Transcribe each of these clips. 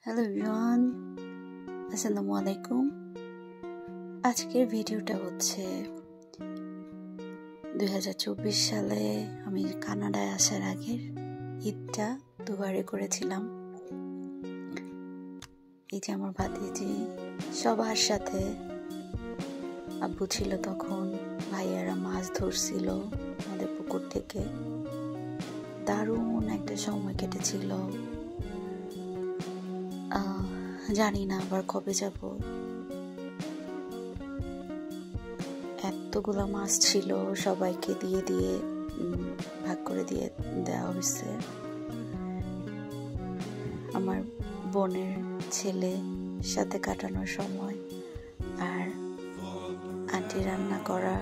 Hello everyone, আসসালামু আলাইকুম। আজকের ভিডিওটা হচ্ছে 2024 সালে আমি কানাডায় আসার আগের ঈদটা দুবারে করেছিলাম। এই যে আমার ভাতিজি সবার সাথে, আব্বু ছিল তখন, ভাইয়ারা মাছ ধরছিল আমাদের পুকুর থেকে। দারুণ একটা সময় কেটেছিল। জানি না আবার কবে যাব। এতগুলা মাছ ছিল, সবাইকে দিয়ে দিয়ে ভাগ করে দিয়ে দেওয়া হয়েছে। আমার বোনের ছেলে সাথে কাটানোর সময় আর আন্টি রান্না করা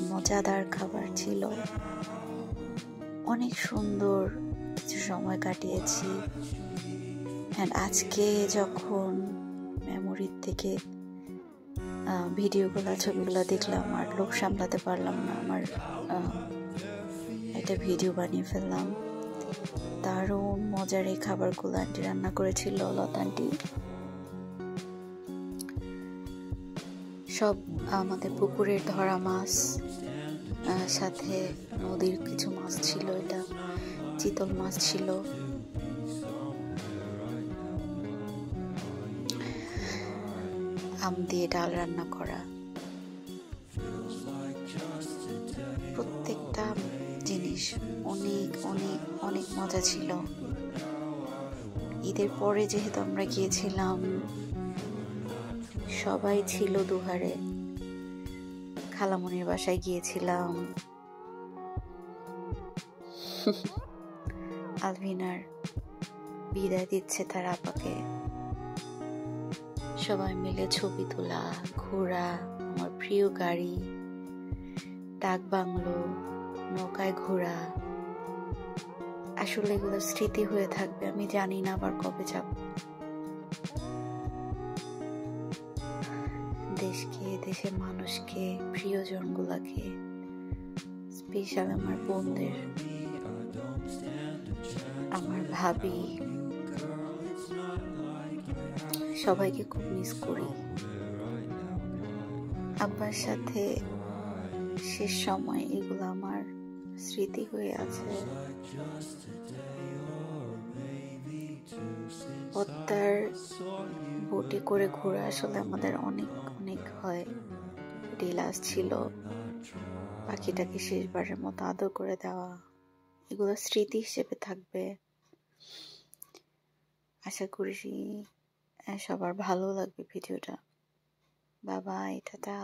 মজাদার খাবার ছিল। অনেক সুন্দর কিছু সময় কাটিয়েছি। আজকে যখন মেমোরির থেকে ভিডিওগুলো ছবিগুলো দেখলাম আর লোক সামলাতে পারলাম না, আমার একটা ভিডিও বানিয়ে ফেললাম। দারুণ মজার এই খাবারগুলো আন্টি রান্না করেছিল, লতা আন্টি। সব আমাদের পুকুরের ধরা মাছ, সাথে নদীর কিছু মাছ ছিল, এটা চিতল মাছ ছিল। আম দিয়ে ডাল রান্না করা, প্রত্যেকটা জিনিস অনেক অনেক অনেক মজা ছিল। ঈদের পরে যেহেতু আমরা গিয়েছিলাম, সবাই ছিল দুহারে। খালামনির বাসায় গিয়েছিলাম। আলভিনার বিদায় দিচ্ছে তার আপাকে। সবাই মিলে ছবি তোলা, ঘোরা, আমার প্রিয় গাড়ি, ডাক বাংলো, নৌকায় ঘোরা। আসলে এগুলো স্মৃতি হয়ে থাকবে। আমি জানি না আবার কবে যাব। দেশকে, দেশের মানুষকে, প্রিয়জন গুলাকে, স্পেশাল আমার বোনদের, আমার ভাবি, সবাইকে খুব মিস করি। আব্বার সাথে শেষ সময় এগুলো আমার স্মৃতি হয়ে আছে। পদ্মার বোটে করে ঘোরা আসলে আমাদের অনেক অনেক হয়। রিলাস ছিল, পাখিটাকে শেষবারের মতো আদর করে দেওয়া, এগুলো স্মৃতি হিসেবে থাকবে। আশা করি সবার ভালো লাগবে ভিডিওটা। Bye bye, tata.